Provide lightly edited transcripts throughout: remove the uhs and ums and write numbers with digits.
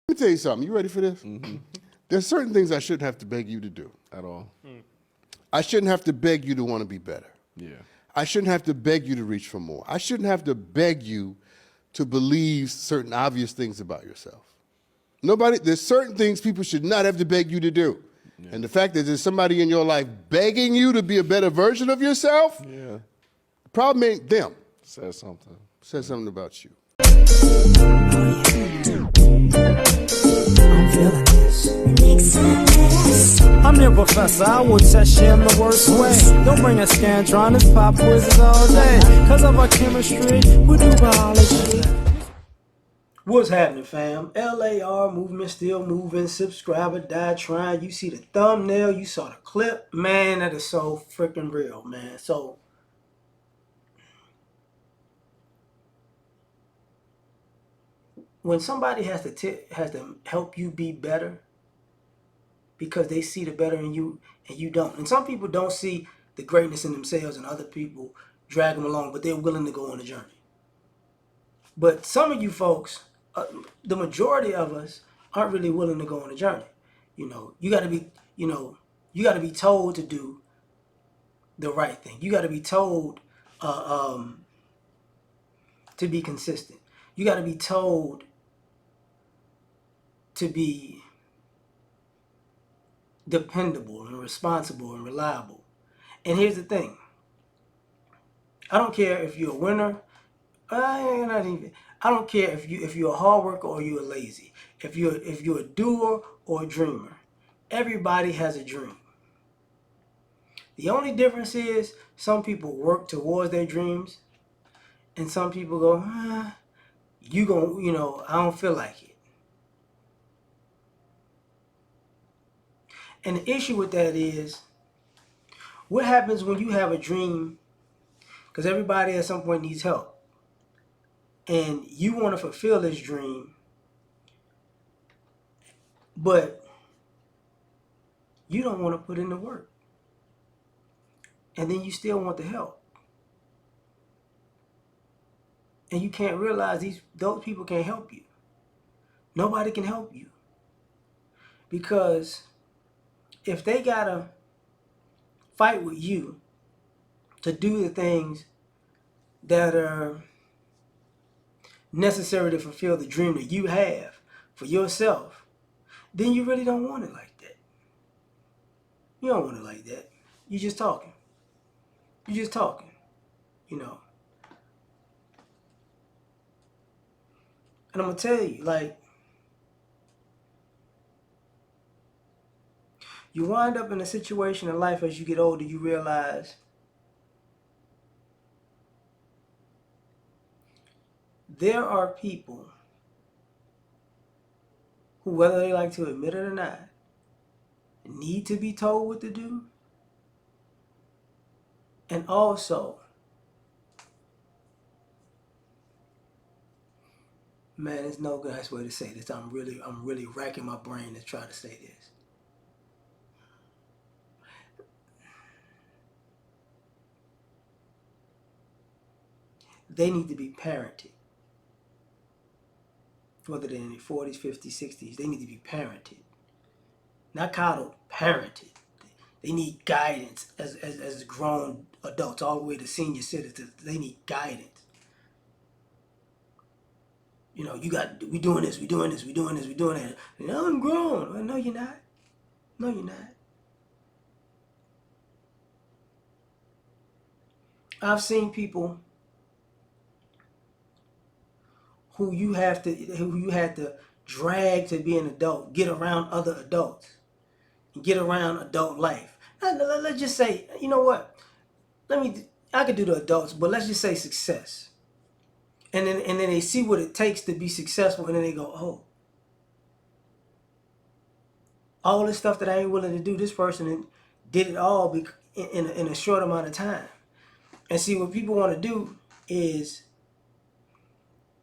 Let me tell you something. You ready for this? Mm-hmm. There's certain things I shouldn't have to beg you to do. At all. I shouldn't have to beg you to want to be better. Yeah. I shouldn't have to beg you to reach for more. I shouldn't have to beg you to believe certain obvious things about yourself. There's certain things people should not have to beg you to do. Yeah. And the fact that there's somebody in your life begging you to be a better version of yourself, Yeah. the problem ain't them. Says something. It says something about you. I'm feeling this. I'm your professor, I will test you in the worst way. Don't bring a scantron, it's pop quizzes all day. Cause of our chemistry, we do biology. What's happening, fam? L.A.R. movement still moving. Subscribe or die trying. You see the thumbnail, you saw the clip. Man, that is so freaking real, man. So, when somebody has to help you be better, because they see the better in you and you don't. And some people don't see the greatness in themselves and other people drag them along, but they're willing to go on a journey. But some of you folks, the majority of us aren't really willing to go on a journey. You got to be, you got to be told to do the right thing. You got to be told to be consistent. You got to be told to be dependable and responsible and reliable. And here's the thing. I don't care if you're a winner. I don't care if you're a hard worker or you're lazy. If you're a doer or a dreamer. Everybody has a dream. The only difference is some people work towards their dreams, and some people go, I don't feel like it. And the issue with that is, what happens when you have a dream? Because everybody at some point needs help, and you want to fulfill this dream, but you don't want to put in the work. And then you still want the help. And you can't realize those people can't help you. Nobody can help you. Because if they gotta fight with you to do the things that are necessary to fulfill the dream that you have for yourself, then you really don't want it like that. You don't want it like that. You're just talking. You're just talking, you know. And I'm gonna tell you, like, you wind up in a situation in life as you get older, you realize there are people who, whether they like to admit it or not, need to be told what to do. And also, man, there's no nice way to say this. I'm really racking my brain to try to say this. They need to be parented. Whether they're in their 40s, 50s, 60s, they need to be parented. Not coddled, parented. They need guidance as grown adults, all the way to senior citizens. They need guidance. We doing this, we doing this, we doing this, we doing that. No, I'm grown. Well, no, you're not. No, you're not. I've seen people who you had to drag to be an adult, get around other adults, and get around adult life. Let's just say, you know what? I could do the adults, but let's just say success. And then they see what it takes to be successful, and then they go, oh, all this stuff that I ain't willing to do, this person did it all in a short amount of time. And see, what people want to do is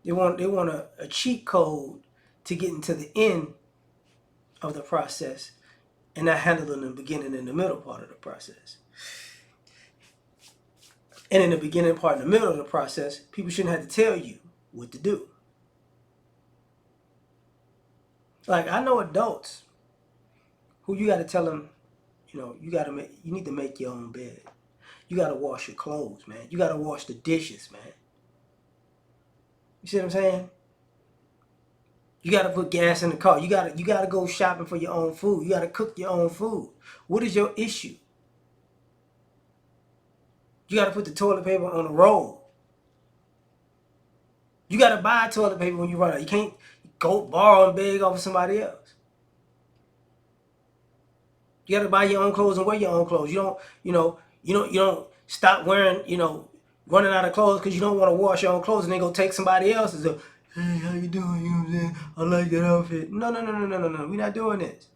they want a cheat code to get into the end of the process and not handle it in the beginning and the middle part of the process. And in the beginning part and the middle of the process, people shouldn't have to tell you what to do. Like I know adults who you got to tell them, you need to make your own bed. You got to wash your clothes, man. You got to wash the dishes, man. You see what I'm saying? You got to put gas in the car. You got to go shopping for your own food. You got to cook your own food. What is your issue? You got to put the toilet paper on a roll. You got to buy toilet paper when you run out. You can't go borrow and beg off of somebody else. You got to buy your own clothes and wear your own clothes. You don't stop wearing, running out of clothes because you don't want to wash your own clothes and then go take somebody else's. Hey, how you doing? You know what I'm saying? I like that outfit. No, no, no, no, no, no, no. We're not doing this.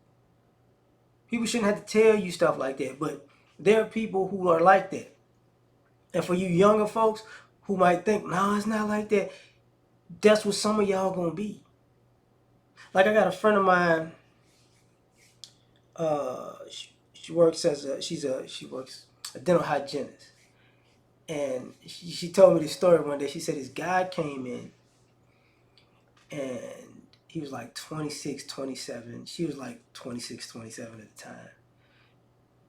People shouldn't have to tell you stuff like that, but there are people who are like that. And for you younger folks who might think, no, it's not like that, that's what some of y'all gonna be. Like I got a friend of mine. She works she works a dental hygienist, and she told me this story one day. She said this guy came in, and he was like 26, 27. She was like 26, 27 at the time,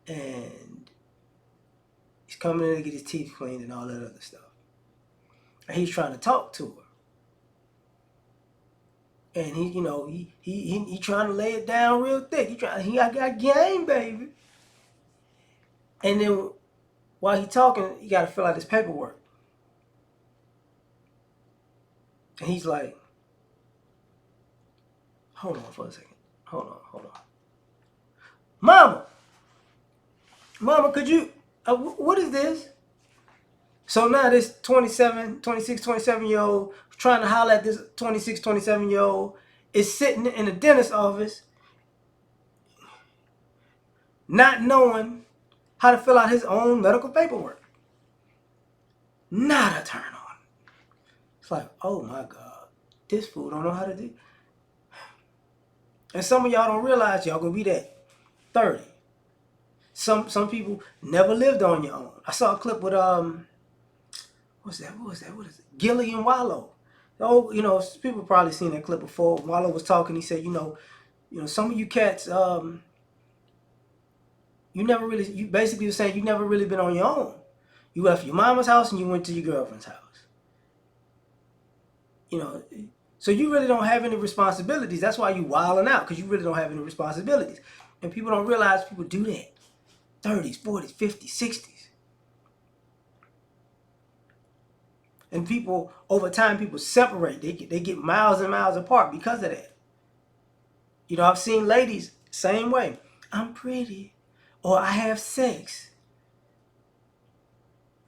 and he's coming in to get his teeth cleaned and all that other stuff. And he's trying to talk to her. And he trying to lay it down real thick. He got game, baby. And then while he talking, he got to fill out his paperwork. And he's like, hold on for a second. Hold on. Mama, could you, what is this? So now this 27-year-old trying to holler at this 26-27-year-old is sitting in the dentist's office not knowing how to fill out his own medical paperwork. Not a turn on. It's like, oh my God, this fool don't know how to do. And some of y'all don't realize y'all gonna be that 30. Some people never lived on your own. I saw a clip with what's that? What is it? Gilly and Wallow. Oh, people probably seen that clip before. Wallow was talking. He said, some of you cats, you basically were saying you never really been on your own. You left your mama's house and you went to your girlfriend's house. So you really don't have any responsibilities. That's why you wilding out, because you really don't have any responsibilities. And people don't realize people do that. 30s, 40s, 50s, 60s. And people, over time, people separate. They get miles and miles apart because of that. I've seen ladies, same way. I'm pretty. Or I have sex.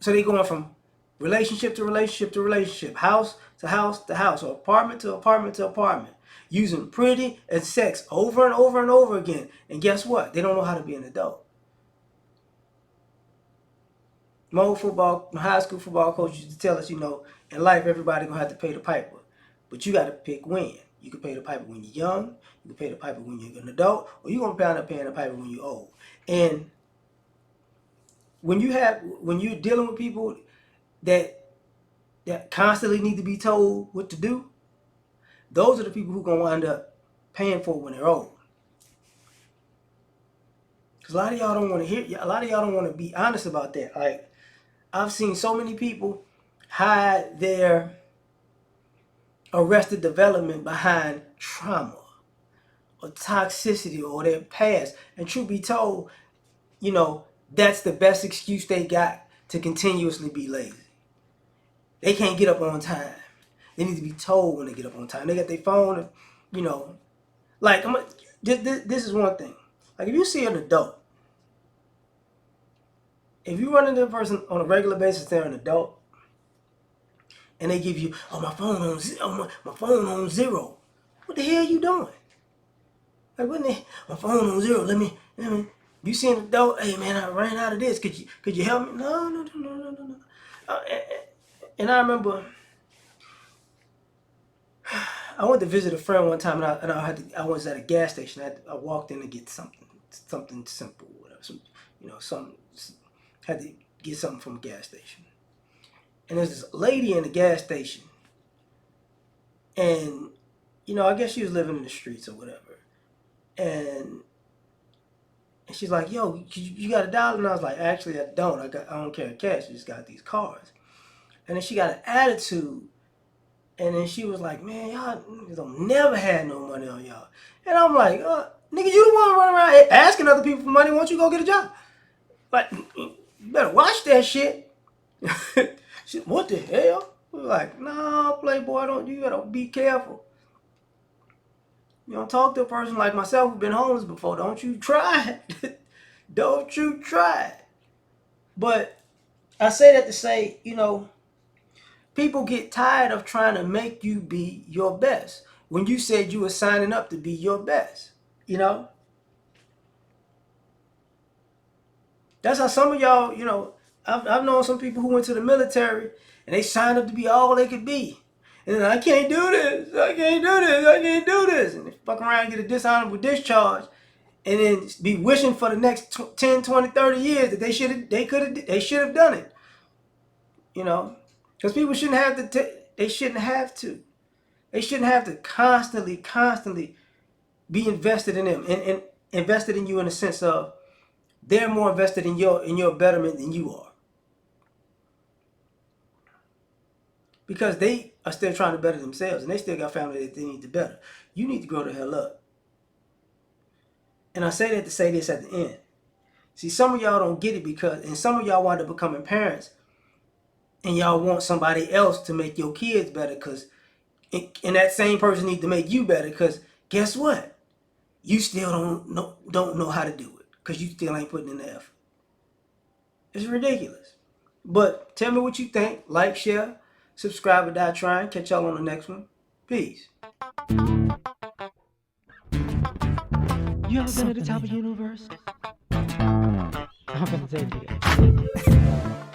So they going from relationship to relationship to relationship, house to house to house, or apartment to apartment to apartment, using pretty and sex over and over and over again. And guess what? They don't know how to be an adult. My high school football coach used to tell us, in life everybody gonna have to pay the piper, but you got to pick when. You can pay the piper when you're young, you can pay the piper when you're an adult, or you're gonna end up paying the piper when you're old. And when you're dealing with people that constantly need to be told what to do, those are the people who gonna wind up paying for it when they're old. Cause a lot of y'all don't want to hear. A lot of y'all don't want to be honest about that. Like I've seen so many people hide their arrested development behind trauma or toxicity or their past. And truth be told, that's the best excuse they got to continuously be lazy. They can't get up on time. They need to be told when they get up on time. They got their phone, you know. Like, this is one thing. Like, if you see an adult, if you run into a person on a regular basis, they're an adult, and they give you, oh, my phone on zero. What the hell you doing? Like, my phone on zero. Let me. You see an adult? Hey, man, I ran out of this. Could you help me? No. And I remember I went to visit a friend one time, and I was at a gas station. I walked in to get something simple, whatever. Had to get something from a gas station. And there's this lady in the gas station, and I guess she was living in the streets or whatever. And she's like, yo, you got $1? And I was like, actually, I don't. I don't carry cash. I just got these cards. And then she got an attitude. And then she was like, man, y'all don't never had no money on y'all. And I'm like, nigga, you the one running around asking other people for money. Why don't you go get a job? Like, you better watch that shit. She, what the hell? We were like, nah, Playboy, you gotta be careful. You don't talk to a person like myself who's been homeless before. Don't you try it. Don't you try it. But I say that to say, people get tired of trying to make you be your best. When you said you were signing up to be your best, that's how some of y'all, I've known some people who went to the military and they signed up to be all they could be. And then, I can't do this, I can't do this, I can't do this. And they fuck around and get a dishonorable discharge and then be wishing for the next 10, 20, 30 years that they should have done it. Because people shouldn't have to, they shouldn't have to. They shouldn't have to constantly be invested in them and invested in you in the sense of they're more invested in your betterment than you are. Because they are still trying to better themselves and they still got family that they need to better. You need to grow the hell up. And I say that to say this at the end. See, some of y'all don't get it and some of y'all wind up becoming parents and y'all want somebody else to make your kids better and that same person needs to make you better because guess what? You still don't know how to do it because you still ain't putting in the effort. It's ridiculous. But tell me what you think. Like, share, subscribe, or die trying. Catch y'all on the next one. Peace. You ever been at the top of the universe? I'm gonna say it again.